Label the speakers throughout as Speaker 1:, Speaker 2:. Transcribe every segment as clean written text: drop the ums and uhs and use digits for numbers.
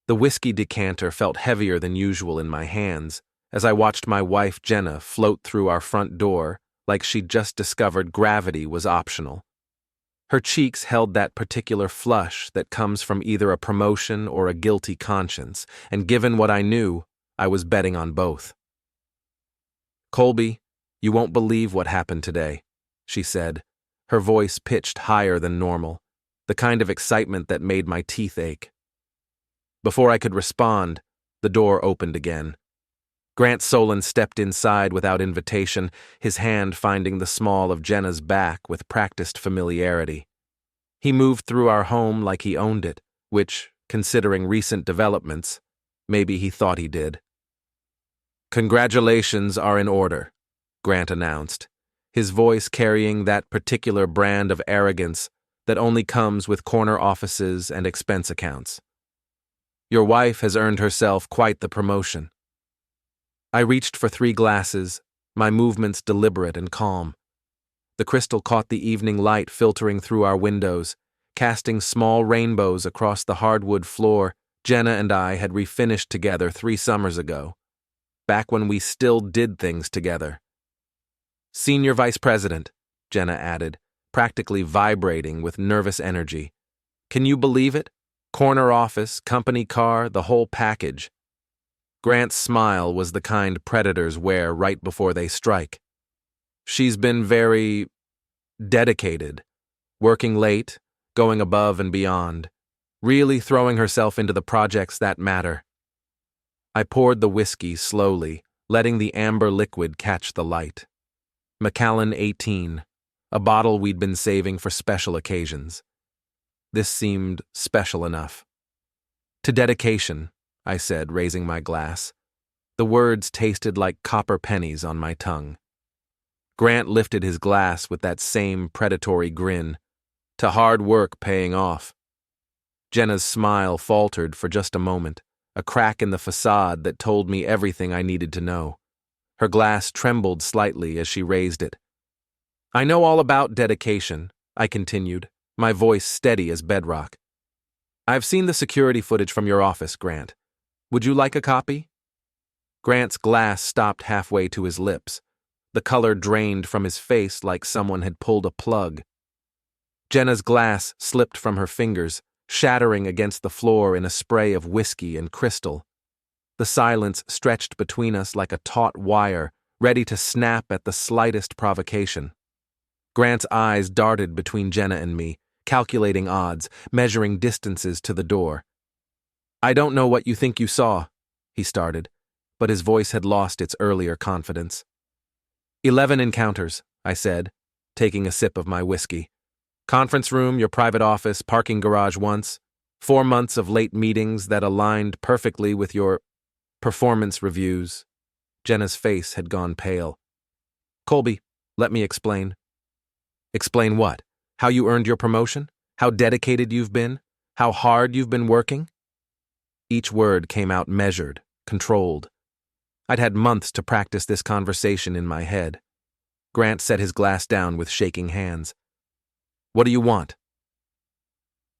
Speaker 1: The whiskey decanter felt heavier than usual in my hands as I watched my wife Jenna float through our front door like she'd just discovered gravity was optional. Her cheeks held that particular flush that comes from either a promotion or a guilty conscience, and given what I knew, I was betting on both. "Colby, you won't believe what happened today," she said, her voice pitched higher than normal, the kind of excitement that made my teeth ache. Before I could respond, the door opened again. Grant Solen stepped inside without invitation, his hand finding the small of Jenna's back with practiced familiarity. He moved through our home like he owned it, which, considering recent developments, maybe he thought he did. "Congratulations are in order," Grant announced, his voice carrying that particular brand of arrogance that only comes with corner offices and expense accounts. "Your wife has earned herself quite the promotion." I reached for 3 glasses, my movements deliberate and calm. The crystal caught the evening light filtering through our windows, casting small rainbows across the hardwood floor Jenna and I had refinished together 3 summers ago, back when we still did things together. "Senior Vice President," Jenna added, practically vibrating with nervous energy. "Can you believe it? Corner office, company car, the whole package." Grant's smile was the kind predators wear right before they strike. "She's been very dedicated, working late, going above and beyond, really throwing herself into the projects that matter." I poured the whiskey slowly, letting the amber liquid catch the light. Macallan 18, a bottle we'd been saving for special occasions. This seemed special enough. "To dedication," I said, raising my glass. The words tasted like copper pennies on my tongue. Grant lifted his glass with that same predatory grin. "To hard work paying off." Jenna's smile faltered for just a moment, a crack in the facade that told me everything I needed to know. Her glass trembled slightly as she raised it. "I know all about dedication," I continued, my voice steady as bedrock. "I've seen the security footage from your office, Grant. Would you like a copy?" Grant's glass stopped halfway to his lips. The color drained from his face like someone had pulled a plug. Jenna's glass slipped from her fingers, shattering against the floor in a spray of whiskey and crystal. The silence stretched between us like a taut wire, ready to snap at the slightest provocation. Grant's eyes darted between Jenna and me, calculating odds, measuring distances to the door. "I don't know what you think you saw," he started, but his voice had lost its earlier confidence. 11 encounters, I said, taking a sip of my whiskey. "Conference room, your private office, parking garage once. 4 months of late meetings that aligned perfectly with your performance reviews." Jenna's face had gone pale. "Colby, let me explain." "Explain what? How you earned your promotion? How dedicated you've been? How hard you've been working?" Each word came out measured, controlled. I'd had months to practice this conversation in my head. Grant set his glass down with shaking hands. "What do you want?"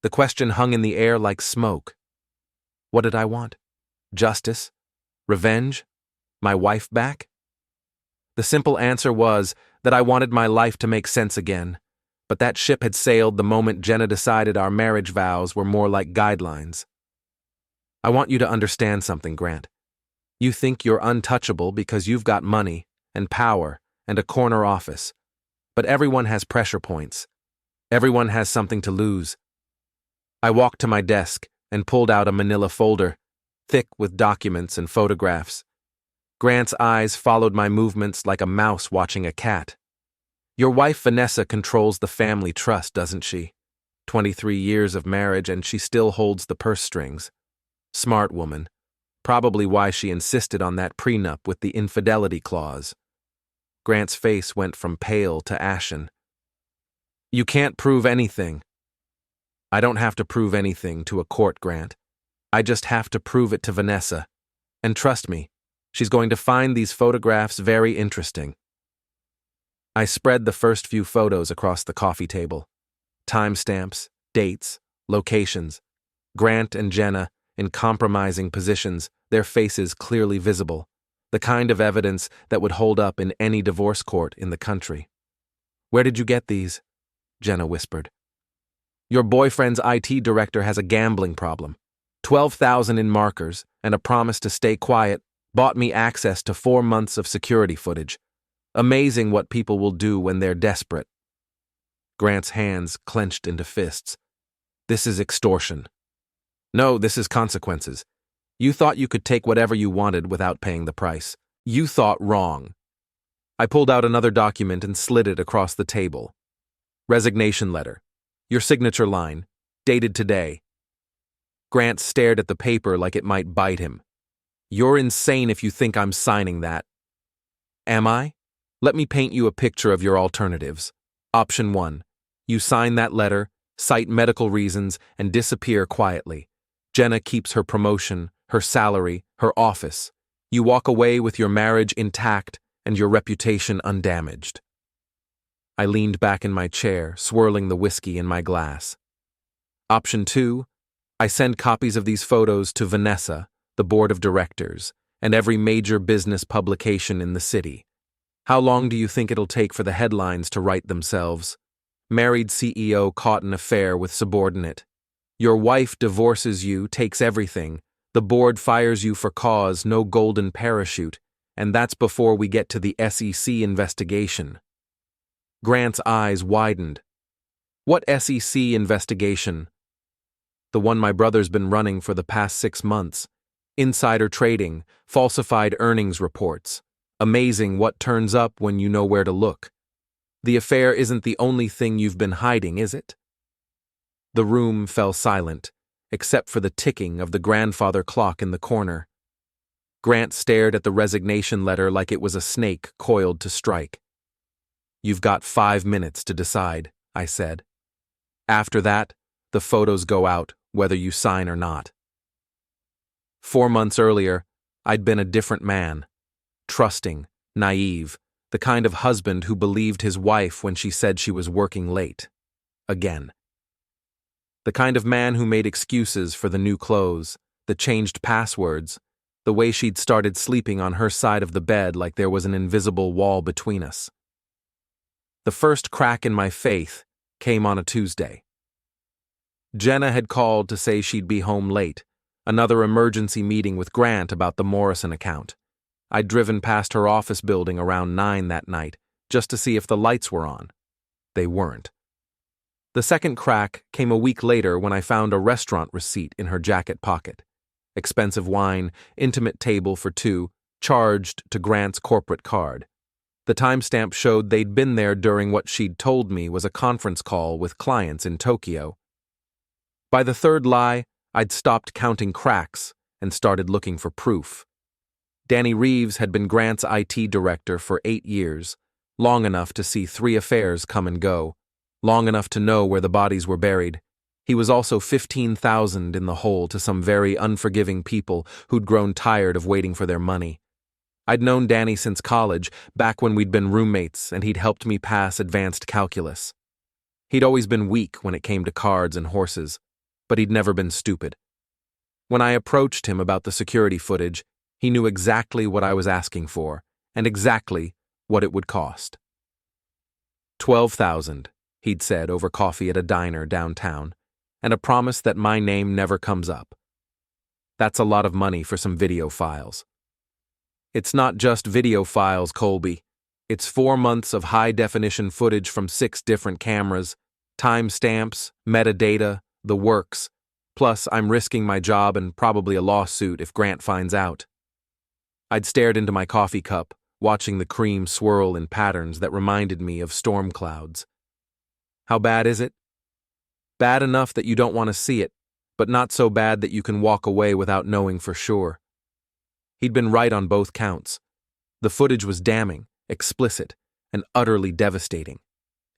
Speaker 1: The question hung in the air like smoke. What did I want? Justice? Revenge? My wife back? The simple answer was that I wanted my life to make sense again, but that ship had sailed the moment Jenna decided our marriage vows were more like guidelines. "I want you to understand something, Grant. You think you're untouchable because you've got money and power and a corner office, but everyone has pressure points. Everyone has something to lose." I walked to my desk and pulled out a manila folder, thick with documents and photographs. Grant's eyes followed my movements like a mouse watching a cat. "Your wife Vanessa controls the family trust, doesn't she? 23 years of marriage and she still holds the purse strings. Smart woman. Probably why she insisted on that prenup with the infidelity clause." Grant's face went from pale to ashen. "You can't prove anything." "I don't have to prove anything to a court, Grant. I just have to prove it to Vanessa. And trust me, she's going to find these photographs very interesting." I spread the first few photos across the coffee table. Timestamps, dates, locations. Grant and Jenna, in compromising positions, their faces clearly visible, the kind of evidence that would hold up in any divorce court in the country. "Where did you get these?" Jenna whispered. "Your boyfriend's IT director has a gambling problem. 12,000 in markers and a promise to stay quiet bought me access to 4 months of security footage. Amazing what people will do when they're desperate." Grant's hands clenched into fists. "This is extortion." "No, this is consequences. You thought you could take whatever you wanted without paying the price. You thought wrong." I pulled out another document and slid it across the table. "Resignation letter. Your signature line. Dated today." Grant stared at the paper like it might bite him. "You're insane if you think I'm signing that." "Am I? Let me paint you a picture of your alternatives. Option 1. You sign that letter, cite medical reasons, and disappear quietly. Jenna keeps her promotion, her salary, her office. You walk away with your marriage intact and your reputation undamaged." I leaned back in my chair, swirling the whiskey in my glass. Option 2. I send copies of these photos to Vanessa, the board of directors, and every major business publication in the city. How long do you think it'll take for the headlines to write themselves? Married CEO caught in affair with subordinate. Your wife divorces you, takes everything. The board fires you for cause, no golden parachute, and that's before we get to the SEC investigation. Grant's eyes widened. "What SEC investigation?" "The one my brother's been running for the past 6 months. Insider trading, falsified earnings reports. Amazing what turns up when you know where to look. The affair isn't the only thing you've been hiding, is it?" The room fell silent, except for the ticking of the grandfather clock in the corner. Grant stared at the resignation letter like it was a snake coiled to strike. "You've got 5 minutes to decide," I said. "After that, the photos go out, whether you sign or not." 4 months earlier, I'd been a different man. Trusting, naive, the kind of husband who believed his wife when she said she was working late. Again. The kind of man who made excuses for the new clothes, the changed passwords, the way she'd started sleeping on her side of the bed like there was an invisible wall between us. The first crack in my faith came on a Tuesday. Jenna had called to say she'd be home late, another emergency meeting with Grant about the Morrison account. I'd driven past her office building around 9 that night, just to see if the lights were on. They weren't. The second crack came a week later when I found a restaurant receipt in her jacket pocket. Expensive wine, intimate table for 2, charged to Grant's corporate card. The timestamp showed they'd been there during what she'd told me was a conference call with clients in Tokyo. By the third lie, I'd stopped counting cracks and started looking for proof. Danny Reeves had been Grant's IT director for 8 years, long enough to see 3 affairs come and go, long enough to know where the bodies were buried. He was also 15,000 in the hole to some very unforgiving people who'd grown tired of waiting for their money. I'd known Danny since college, back when we'd been roommates, and he'd helped me pass advanced calculus. He'd always been weak when it came to cards and horses, but he'd never been stupid. When I approached him about the security footage, he knew exactly what I was asking for, and exactly what it would cost. 12,000, he'd said over coffee at a diner downtown, and a promise that my name never comes up. That's a lot of money for some video files. It's not just video files, Colby. It's 4 months of high-definition footage from 6 different cameras, timestamps, metadata, the works. Plus, I'm risking my job and probably a lawsuit if Grant finds out. I'd stared into my coffee cup, watching the cream swirl in patterns that reminded me of storm clouds. How bad is it? Bad enough that you don't want to see it, but not so bad that you can walk away without knowing for sure. He'd been right on both counts. The footage was damning, explicit, and utterly devastating.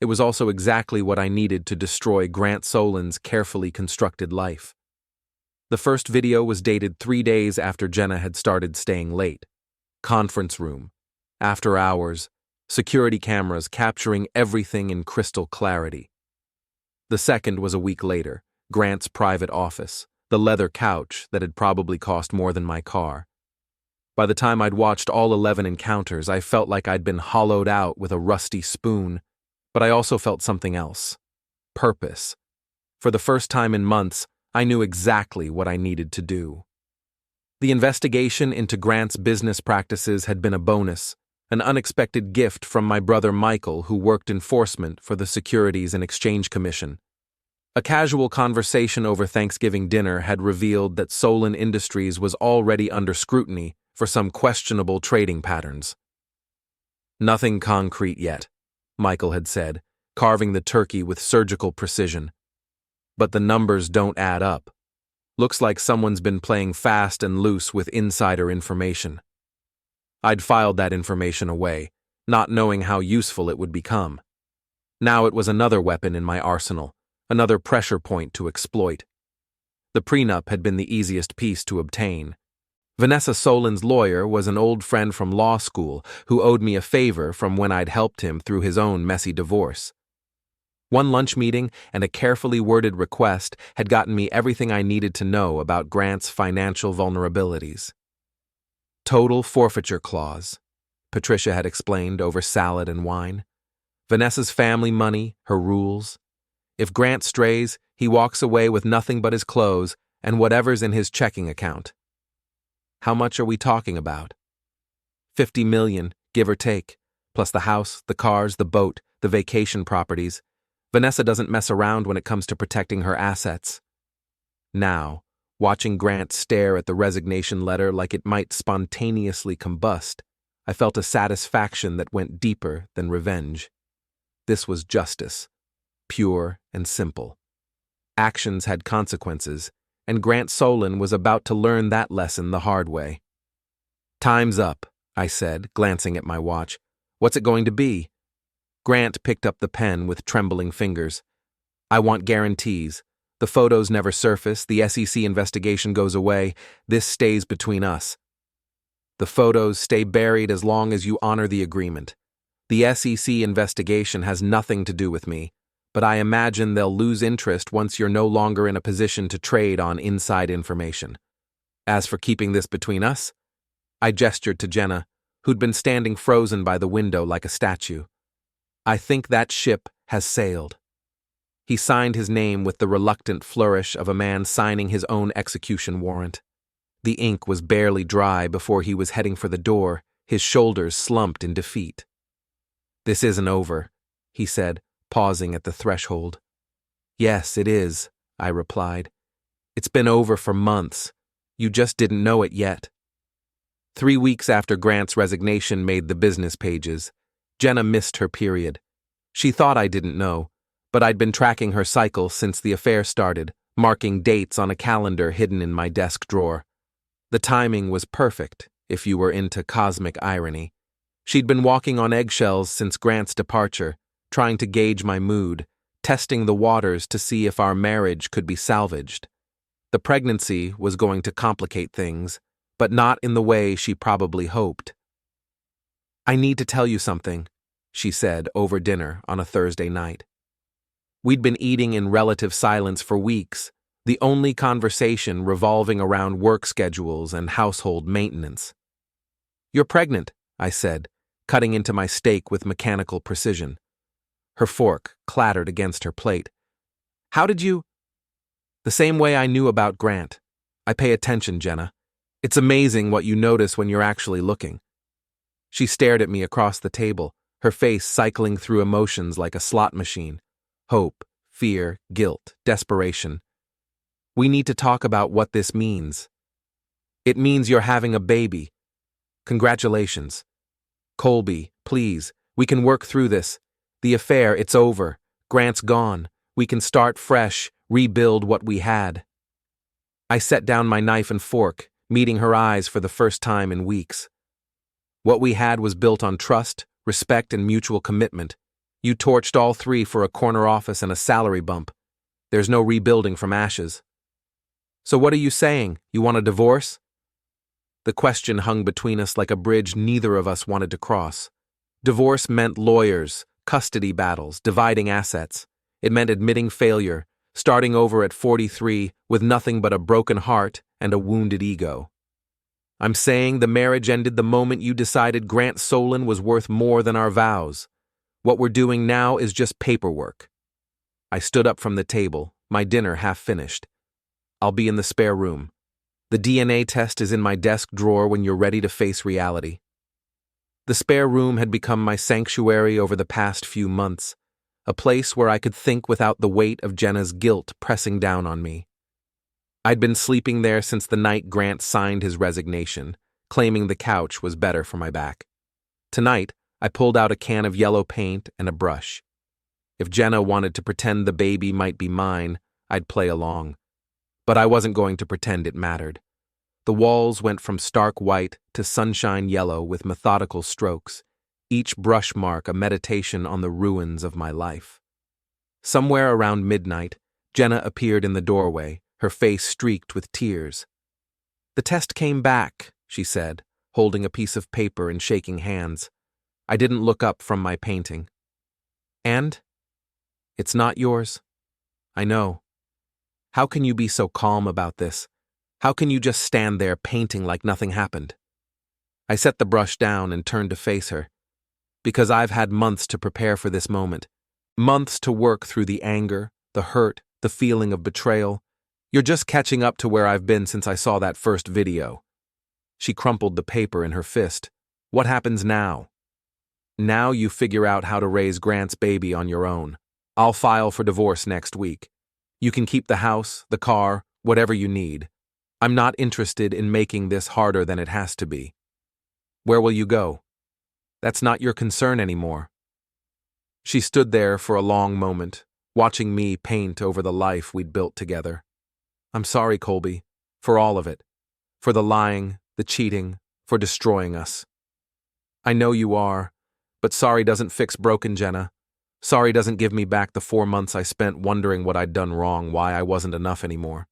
Speaker 1: It was also exactly what I needed to destroy Grant Solen's carefully constructed life. The first video was dated 3 days after Jenna had started staying late. Conference room, after hours, security cameras capturing everything in crystal clarity. The second was a week later, Grant's private office, the leather couch that had probably cost more than my car. By the time I'd watched all 11 encounters, I felt like I'd been hollowed out with a rusty spoon, but I also felt something else. Purpose. For the first time in months, I knew exactly what I needed to do. The investigation into Grant's business practices had been a bonus, an unexpected gift from my brother Michael, who worked enforcement for the Securities and Exchange Commission. A casual conversation over Thanksgiving dinner had revealed that Solen Industries was already under scrutiny for some questionable trading patterns. "Nothing concrete yet," Michael had said, carving the turkey with surgical precision. "But the numbers don't add up. Looks like someone's been playing fast and loose with insider information." I'd filed that information away, not knowing how useful it would become. Now it was another weapon in my arsenal, another pressure point to exploit. The prenup had been the easiest piece to obtain. Vanessa Solen's lawyer was an old friend from law school who owed me a favor from when I'd helped him through his own messy divorce. One lunch meeting and a carefully worded request had gotten me everything I needed to know about Grant's financial vulnerabilities. "Total forfeiture clause," Patricia had explained over salad and wine. "Vanessa's family money, her rules. If Grant strays, he walks away with nothing but his clothes and whatever's in his checking account." How much are we talking about? 50 million, give or take, plus the house, the cars, the boat, the vacation properties. Vanessa doesn't mess around when it comes to protecting her assets. Now, watching Grant stare at the resignation letter like it might spontaneously combust, I felt a satisfaction that went deeper than revenge. This was justice, pure and simple. Actions had consequences, and Grant Solen was about to learn that lesson the hard way. "Time's up," I said, glancing at my watch. "What's it going to be?" Grant picked up the pen with trembling fingers. "I want guarantees. The photos never surface, the SEC investigation goes away, this stays between us. The photos stay buried as long as you honor the agreement. The SEC investigation has nothing to do with me, but I imagine they'll lose interest once you're no longer in a position to trade on inside information. As for keeping this between us," I gestured to Jenna, who'd been standing frozen by the window like a statue. "I think that ship has sailed." He signed his name with the reluctant flourish of a man signing his own execution warrant. The ink was barely dry before he was heading for the door, his shoulders slumped in defeat. "This isn't over," he said, pausing at the threshold. "Yes, it is," I replied. "It's been over for months. You just didn't know it yet." 3 weeks after Grant's resignation made the business pages, Jenna missed her period. She thought I didn't know, but I'd been tracking her cycle since the affair started, marking dates on a calendar hidden in my desk drawer. The timing was perfect, if you were into cosmic irony. She'd been walking on eggshells since Grant's departure, trying to gauge my mood, testing the waters to see if our marriage could be salvaged. The pregnancy was going to complicate things, but not in the way she probably hoped. "I need to tell you something," she said over dinner on a Thursday night. We'd been eating in relative silence for weeks, the only conversation revolving around work schedules and household maintenance. "You're pregnant," I said, cutting into my steak with mechanical precision. Her fork clattered against her plate. "How did you—" "The same way I knew about Grant. I pay attention, Jenna. It's amazing what you notice when you're actually looking." She stared at me across the table, her face cycling through emotions like a slot machine. Hope, fear, guilt, desperation. "We need to talk about what this means." "It means you're having a baby. Congratulations." "Colby, please, we can work through this. The affair, it's over. Grant's gone. We can start fresh, rebuild what we had." I set down my knife and fork, meeting her eyes for the first time in weeks. "What we had was built on trust, respect, and mutual commitment. You torched all three for a corner office and a salary bump. There's no rebuilding from ashes." "So what are you saying? You want a divorce?" The question hung between us like a bridge neither of us wanted to cross. Divorce meant lawyers, custody battles, dividing assets. It meant admitting failure, starting over at 43 with nothing but a broken heart and a wounded ego. I'm saying the marriage ended the moment you decided Grant Solen was worth more than our vows. What we're doing now is just paperwork. I stood up from the table, my dinner half finished. I'll be in the spare room. The DNA test is in my desk drawer when you're ready to face reality. The spare room had become my sanctuary over the past few months, a place where I could think without the weight of Jenna's guilt pressing down on me. I'd been sleeping there since the night Grant signed his resignation, claiming the couch was better for my back. Tonight, I pulled out a can of yellow paint and a brush. If Jenna wanted to pretend the baby might be mine, I'd play along. But I wasn't going to pretend it mattered. The walls went from stark white to sunshine yellow with methodical strokes, each brush mark a meditation on the ruins of my life. Somewhere around midnight, Jenna appeared in the doorway, her face streaked with tears. "The test came back," she said, holding a piece of paper and shaking hands. I didn't look up from my painting. "And? It's not yours? I know. How can you be so calm about this? How can you just stand there painting like nothing happened?" I set the brush down and turned to face her. Because I've had months to prepare for this moment. Months to work through the anger, the hurt, the feeling of betrayal. You're just catching up to where I've been since I saw that first video. She crumpled the paper in her fist. "What happens now?" "Now you figure out how to raise Grant's baby on your own. I'll file for divorce next week. You can keep the house, the car, whatever you need. I'm not interested in making this harder than it has to be. Where will you go? That's not your concern anymore." She stood there for a long moment, watching me paint over the life we'd built together. "I'm sorry, Colby, for all of it. For the lying, the cheating, for destroying us. I know you are, but sorry doesn't fix broken, Jenna. Sorry doesn't give me back the 4 months I spent wondering what I'd done wrong, why I wasn't enough anymore.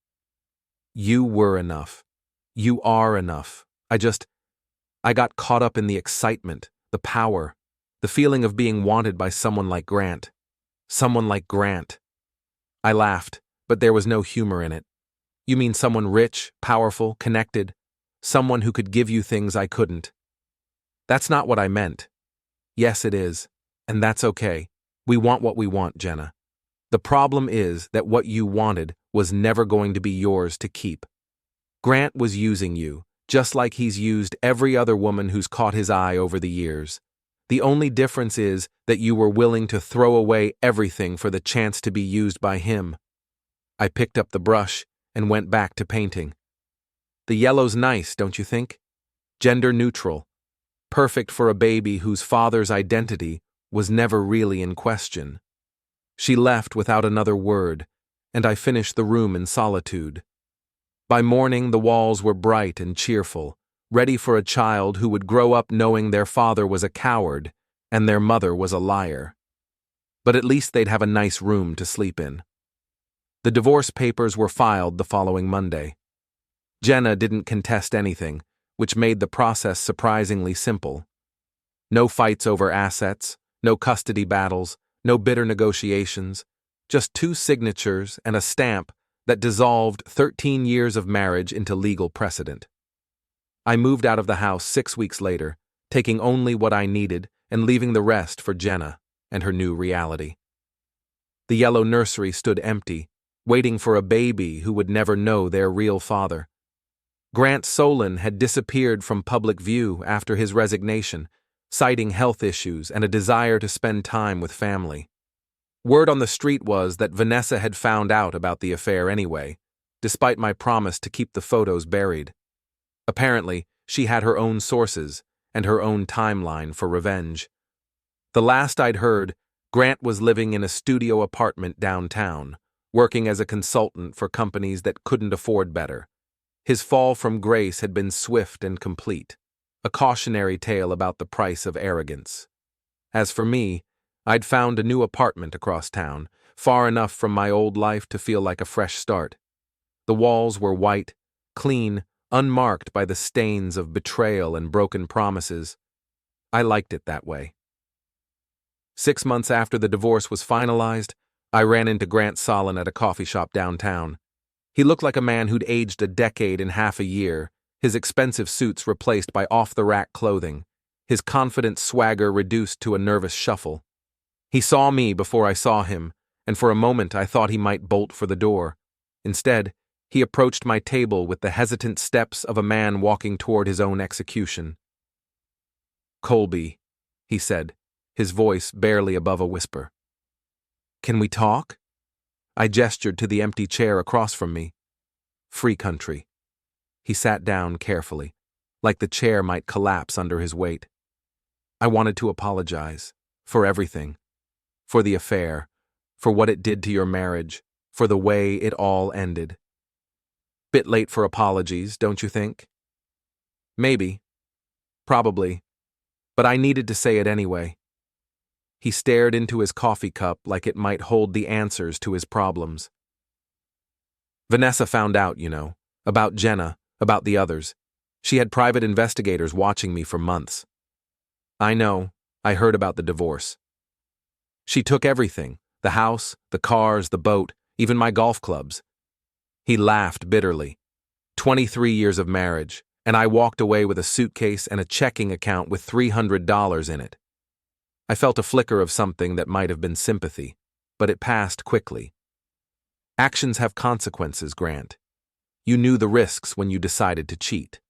Speaker 1: You were enough. You are enough. I got caught up in the excitement, the power, the feeling of being wanted by someone like Grant. Someone like Grant." I laughed, but there was no humor in it. "You mean someone rich, powerful, connected, someone who could give you things I couldn't?" "That's not what I meant." "Yes, it is, and that's okay. We want what we want, Jenna. The problem is that what you wanted was never going to be yours to keep. Grant was using you, just like he's used every other woman who's caught his eye over the years. The only difference is that you were willing to throw away everything for the chance to be used by him." I picked up the brush and went back to painting. "The yellow's nice, don't you think? Gender neutral. Perfect for a baby whose father's identity was never really in question." She left without another word, and I finished the room in solitude. By morning, the walls were bright and cheerful, ready for a child who would grow up knowing their father was a coward and their mother was a liar. But at least they'd have a nice room to sleep in. The divorce papers were filed the following Monday. Jenna didn't contest anything, which made the process surprisingly simple. No fights over assets, no custody battles, no bitter negotiations, just 2 signatures and a stamp that dissolved 13 years of marriage into legal precedent. I moved out of the house 6 weeks later, taking only what I needed and leaving the rest for Jenna and her new reality. The yellow nursery stood empty, waiting for a baby who would never know their real father. Grant Solen had disappeared from public view after his resignation, citing health issues and a desire to spend time with family. Word on the street was that Vanessa had found out about the affair anyway, despite my promise to keep the photos buried. Apparently, she had her own sources and her own timeline for revenge. The last I'd heard, Grant was living in a studio apartment downtown, working as a consultant for companies that couldn't afford better. His fall from grace had been swift and complete, a cautionary tale about the price of arrogance. As for me, I'd found a new apartment across town, far enough from my old life to feel like a fresh start. The walls were white, clean, unmarked by the stains of betrayal and broken promises. I liked it that way. 6 months after the divorce was finalized, I ran into Grant Solen at a coffee shop downtown. He looked like a man who'd aged a decade in half a year, his expensive suits replaced by off-the-rack clothing, his confident swagger reduced to a nervous shuffle. He saw me before I saw him, and for a moment I thought he might bolt for the door. Instead, he approached my table with the hesitant steps of a man walking toward his own execution. "Colby," he said, his voice barely above a whisper. "Can we talk?" I gestured to the empty chair across from me. "Free country." He sat down carefully, like the chair might collapse under his weight. "I wanted to apologize. For everything. For the affair. For what it did to your marriage. For the way it all ended." Bit late for apologies, don't you think? Maybe. Probably. But I needed to say it anyway. He stared into his coffee cup like it might hold the answers to his problems. "Vanessa found out, about Jenna, about the others. She had private investigators watching me for months. I know, I heard about the divorce. She took everything, the house, the cars, the boat, even my golf clubs." He laughed bitterly. 23 years of marriage, and I walked away with a suitcase and a checking account with $300 in it. I felt a flicker of something that might have been sympathy, but it passed quickly. Actions have consequences, Grant. You knew the risks when you decided to cheat.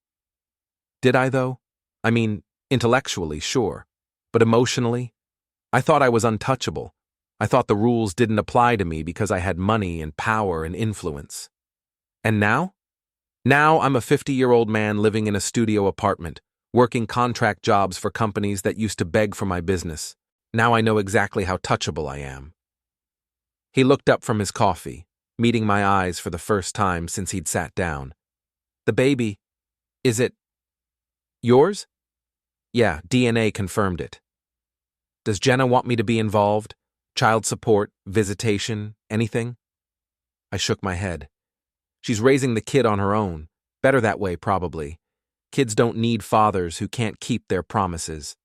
Speaker 1: Did I, though? I mean, intellectually, sure. But emotionally? I thought I was untouchable. I thought the rules didn't apply to me because I had money and power and influence. And now? Now I'm a 50-year-old man living in a studio apartment, working contract jobs for companies that used to beg for my business. Now I know exactly how touchable I am. He looked up from his coffee, meeting my eyes for the first time since he'd sat down. "The baby, is it yours?" "Yeah, DNA confirmed it." "Does Jenna want me to be involved? Child support, visitation, anything?" I shook my head. "She's raising the kid on her own. Better that way, probably. Kids don't need fathers who can't keep their promises."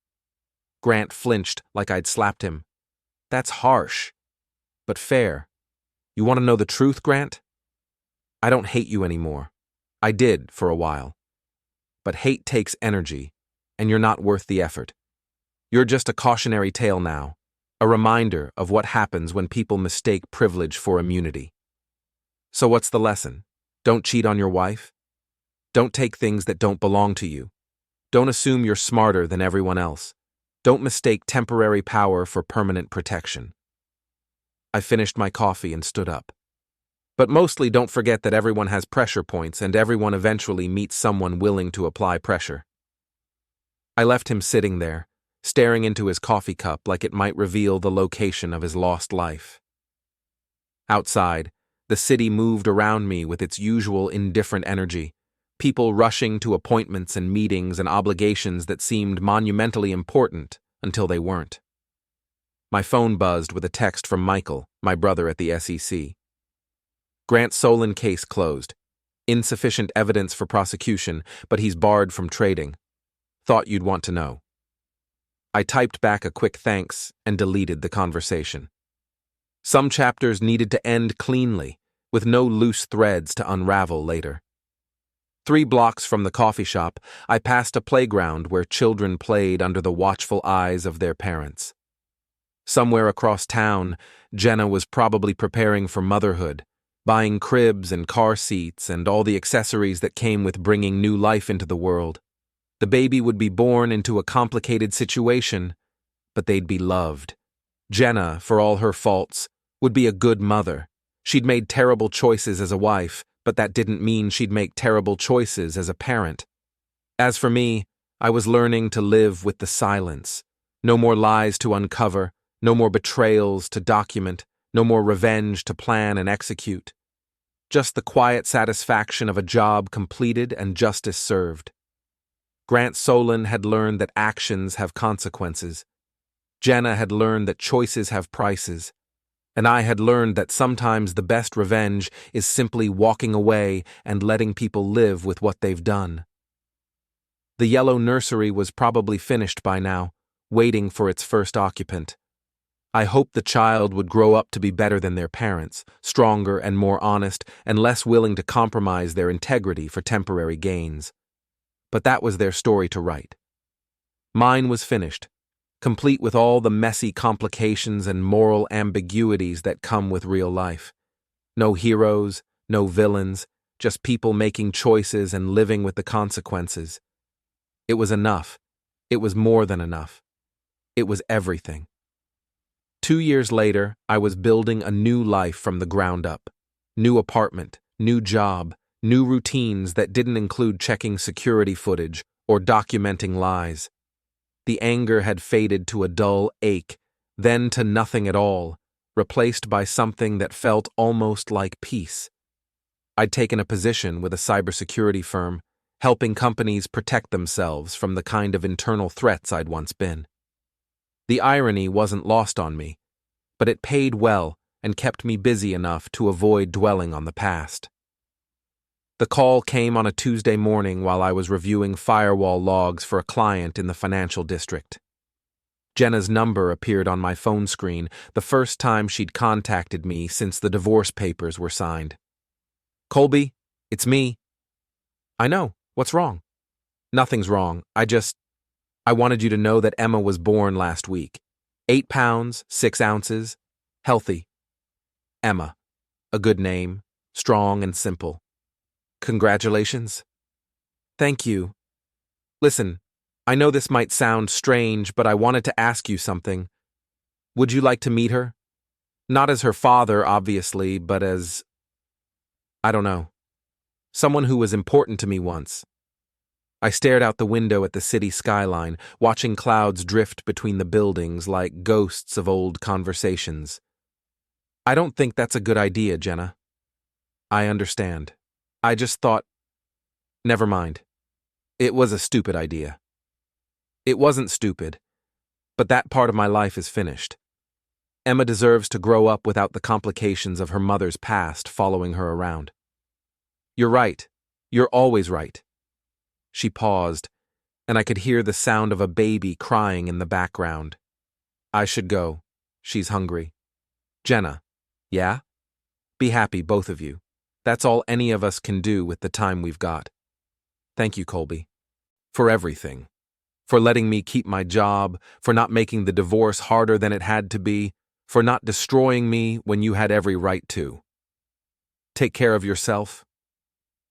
Speaker 1: Grant flinched like I'd slapped him. "That's harsh, but fair. You want to know the truth, Grant? I don't hate you anymore. I did for a while. But hate takes energy, and you're not worth the effort. You're just a cautionary tale now, a reminder of what happens when people mistake privilege for immunity. So what's the lesson? Don't cheat on your wife. Don't take things that don't belong to you. Don't assume you're smarter than everyone else. Don't mistake temporary power for permanent protection." I finished my coffee and stood up. "But mostly don't forget that everyone has pressure points and everyone eventually meets someone willing to apply pressure." I left him sitting there, staring into his coffee cup like it might reveal the location of his lost life. Outside, the city moved around me with its usual indifferent energy, people rushing to appointments and meetings and obligations that seemed monumentally important until they weren't. My phone buzzed with a text from Michael, my brother at the SEC. "Grant Solen case closed. Insufficient evidence for prosecution, but he's barred from trading. Thought you'd want to know." I typed back a quick thanks and deleted the conversation. Some chapters needed to end cleanly, with no loose threads to unravel later. 3 blocks from the coffee shop, I passed a playground where children played under the watchful eyes of their parents. Somewhere across town, Jenna was probably preparing for motherhood, buying cribs and car seats and all the accessories that came with bringing new life into the world. The baby would be born into a complicated situation, but they'd be loved. Jenna, for all her faults, would be a good mother. She'd made terrible choices as a wife, but that didn't mean she'd make terrible choices as a parent. As for me, I was learning to live with the silence. No more lies to uncover, no more betrayals to document, no more revenge to plan and execute. Just the quiet satisfaction of a job completed and justice served. Grant Solen had learned that actions have consequences. Jenna had learned that choices have prices. And I had learned that sometimes the best revenge is simply walking away and letting people live with what they've done. The yellow nursery was probably finished by now, waiting for its first occupant. I hoped the child would grow up to be better than their parents, stronger and more honest, and less willing to compromise their integrity for temporary gains. But that was their story to write. Mine was finished, complete with all the messy complications and moral ambiguities that come with real life. No heroes, no villains, just people making choices and living with the consequences. It was enough. It was more than enough. It was everything. 2 years later, I was building a new life from the ground up. New apartment, new job, new routines that didn't include checking security footage or documenting lies. The anger had faded to a dull ache, then to nothing at all, replaced by something that felt almost like peace. I'd taken a position with a cybersecurity firm, helping companies protect themselves from the kind of internal threats I'd once been. The irony wasn't lost on me, but it paid well and kept me busy enough to avoid dwelling on the past. The call came on a Tuesday morning while I was reviewing firewall logs for a client in the financial district. Jenna's number appeared on my phone screen, the first time she'd contacted me since the divorce papers were signed. "Colby, it's me." "I know. What's wrong?" "Nothing's wrong. I wanted you to know that Emma was born last week. 8 pounds, 6 ounces. Healthy. Emma. A good name. Strong and simple. Congratulations." "Thank you. Listen, I know this might sound strange, but I wanted to ask you something. Would you like to meet her? Not as her father, obviously, but as, I don't know, someone who was important to me once." I stared out the window at the city skyline, watching clouds drift between the buildings like ghosts of old conversations. "I don't think that's a good idea, Jenna." "I understand. I just thought, never mind. It was a stupid idea." "It wasn't stupid, but that part of my life is finished. Emma deserves to grow up without the complications of her mother's past following her around." "You're right. You're always right." She paused, and I could hear the sound of a baby crying in the background. "I should go. She's hungry." "Jenna." "Yeah? Be happy, both of you. That's all any of us can do with the time we've got." "Thank you, Colby. For everything. For letting me keep my job, for not making the divorce harder than it had to be, for not destroying me when you had every right to. Take care of yourself."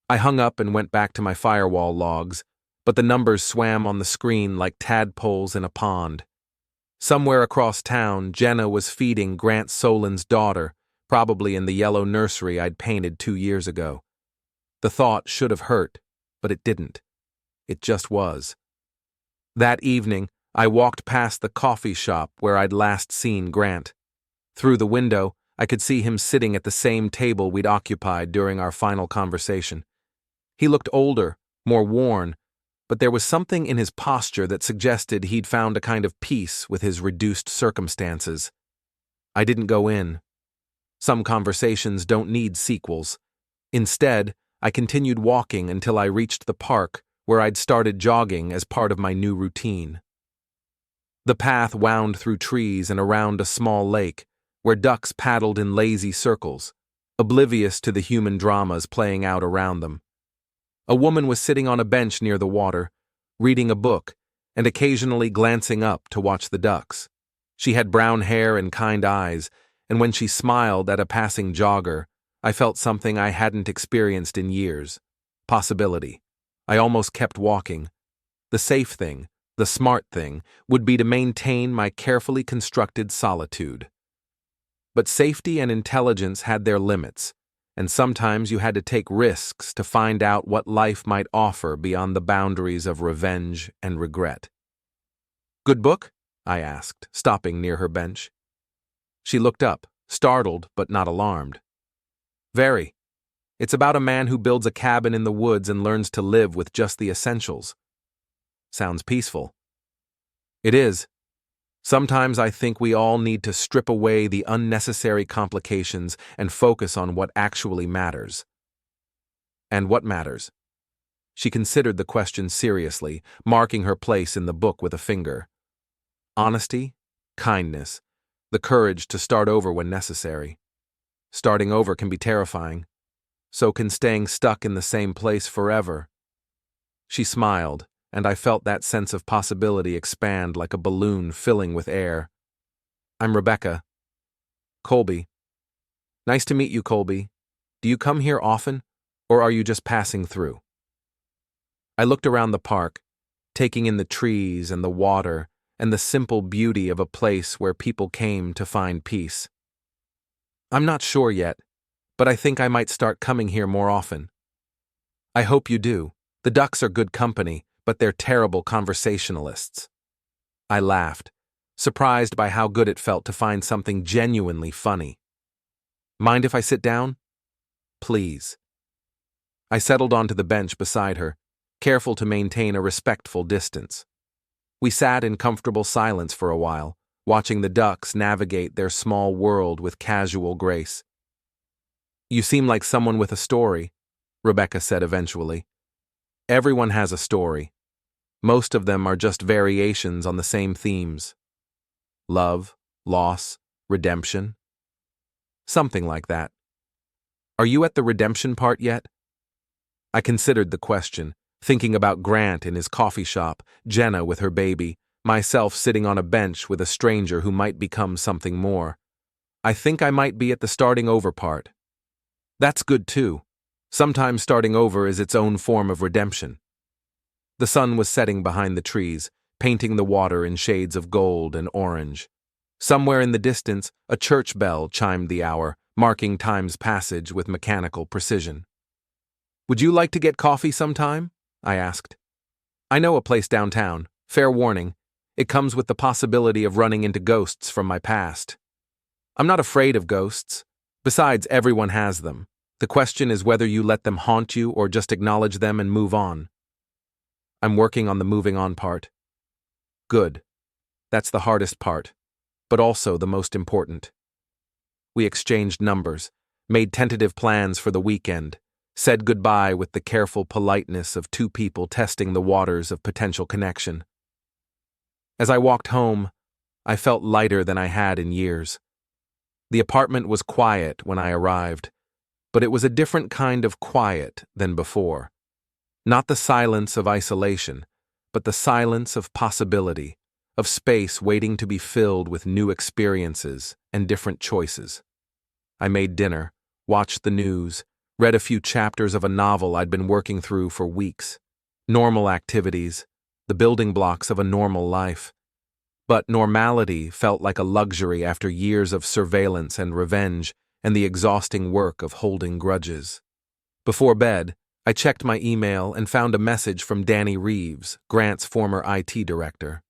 Speaker 1: I hung up and went back to my firewall logs, but the numbers swam on the screen like tadpoles in a pond. Somewhere across town, Jenna was feeding Grant Solen's daughter, probably in the yellow nursery I'd painted 2 years ago. The thought should have hurt, but it didn't. It just was. That evening, I walked past the coffee shop where I'd last seen Grant. Through the window, I could see him sitting at the same table we'd occupied during our final conversation. He looked older, more worn, but there was something in his posture that suggested he'd found a kind of peace with his reduced circumstances. I didn't go in. Some conversations don't need sequels. Instead, I continued walking until I reached the park, where I'd started jogging as part of my new routine. The path wound through trees and around a small lake, where ducks paddled in lazy circles, oblivious to the human dramas playing out around them. A woman was sitting on a bench near the water, reading a book, and occasionally glancing up to watch the ducks. She had brown hair and kind eyes, and when she smiled at a passing jogger, I felt something I hadn't experienced in years. Possibility. I almost kept walking. The safe thing, the smart thing, would be to maintain my carefully constructed solitude. But safety and intelligence had their limits, and sometimes you had to take risks to find out what life might offer beyond the boundaries of revenge and regret. "Good book?" I asked, stopping near her bench. She looked up, startled but not alarmed. "Very. It's about a man who builds a cabin in the woods and learns to live with just the essentials." "Sounds peaceful." "It is. Sometimes I think we all need to strip away the unnecessary complications and focus on what actually matters." "And what matters?" She considered the question seriously, marking her place in the book with a finger. "Honesty, kindness, the courage to start over when necessary. Starting over can be terrifying. So can staying stuck in the same place forever. She smiled, and I felt that sense of possibility expand like a balloon filling with air. I'm Rebecca. Colby. Nice to meet you, Colby. Do you come here often, or are you just passing through? I looked around the park, taking in the trees and the water and the simple beauty of a place where people came to find peace. I'm not sure yet, but I think I might start coming here more often. I hope you do. The ducks are good company, but they're terrible conversationalists. I laughed, surprised by how good it felt to find something genuinely funny. Mind if I sit down? Please. I settled onto the bench beside her, careful to maintain a respectful distance. We sat in comfortable silence for a while, watching the ducks navigate their small world with casual grace. You seem like someone with a story, Rebecca said eventually. Everyone has a story. Most of them are just variations on the same themes. Love, loss, redemption. Something like that. Are you at the redemption part yet? I considered the question, thinking about Grant in his coffee shop, Jenna with her baby, myself sitting on a bench with a stranger who might become something more. I think I might be at the starting over part. That's good too. Sometimes starting over is its own form of redemption. The sun was setting behind the trees, painting the water in shades of gold and orange. Somewhere in the distance, a church bell chimed the hour, marking time's passage with mechanical precision. Would you like to get coffee sometime? I asked. I know a place downtown. Fair warning, it comes with the possibility of running into ghosts from my past. I'm not afraid of ghosts. Besides, everyone has them. The question is whether you let them haunt you or just acknowledge them and move on. I'm working on the moving on part. Good. That's the hardest part, but also the most important. We exchanged numbers, made tentative plans for the weekend, said goodbye with the careful politeness of two people testing the waters of potential connection. As I walked home, I felt lighter than I had in years. The apartment was quiet when I arrived, but it was a different kind of quiet than before. Not the silence of isolation, but the silence of possibility, of space waiting to be filled with new experiences and different choices. I made dinner, watched the news, read a few chapters of a novel I'd been working through for weeks. Normal activities, the building blocks of a normal life. But normality felt like a luxury after years of surveillance and revenge and the exhausting work of holding grudges. Before bed, I checked my email and found a message from Danny Reeves, Grant's former IT director.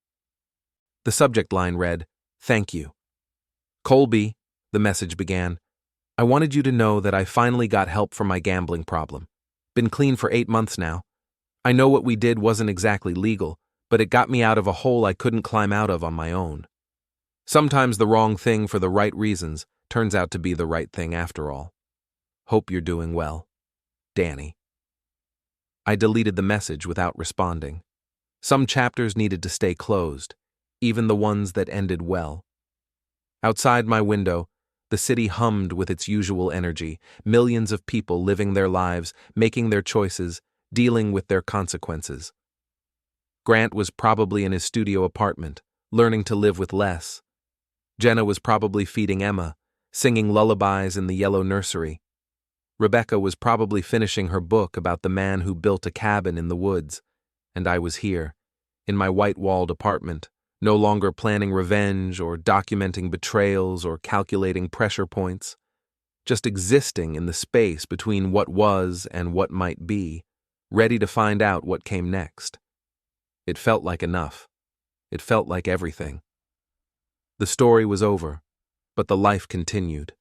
Speaker 1: The subject line read, "Thank you." Colby, the message began, I wanted you to know that I finally got help for my gambling problem. Been clean for 8 months now. I know what we did wasn't exactly legal, but it got me out of a hole I couldn't climb out of on my own. Sometimes the wrong thing for the right reasons turns out to be the right thing after all. Hope you're doing well. Danny. I deleted the message without responding. Some chapters needed to stay closed, even the ones that ended well. Outside my window, the city hummed with its usual energy, millions of people living their lives, making their choices, dealing with their consequences. Grant was probably in his studio apartment, learning to live with less. Jenna was probably feeding Emma, singing lullabies in the yellow nursery. Rebecca was probably finishing her book about the man who built a cabin in the woods, and I was here, in my white-walled apartment, no longer planning revenge or documenting betrayals or calculating pressure points, just existing in the space between what was and what might be, ready to find out what came next. It felt like enough. It felt like everything. The story was over, but the life continued,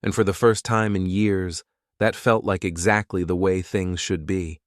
Speaker 1: and for the first time in years, that felt like exactly the way things should be.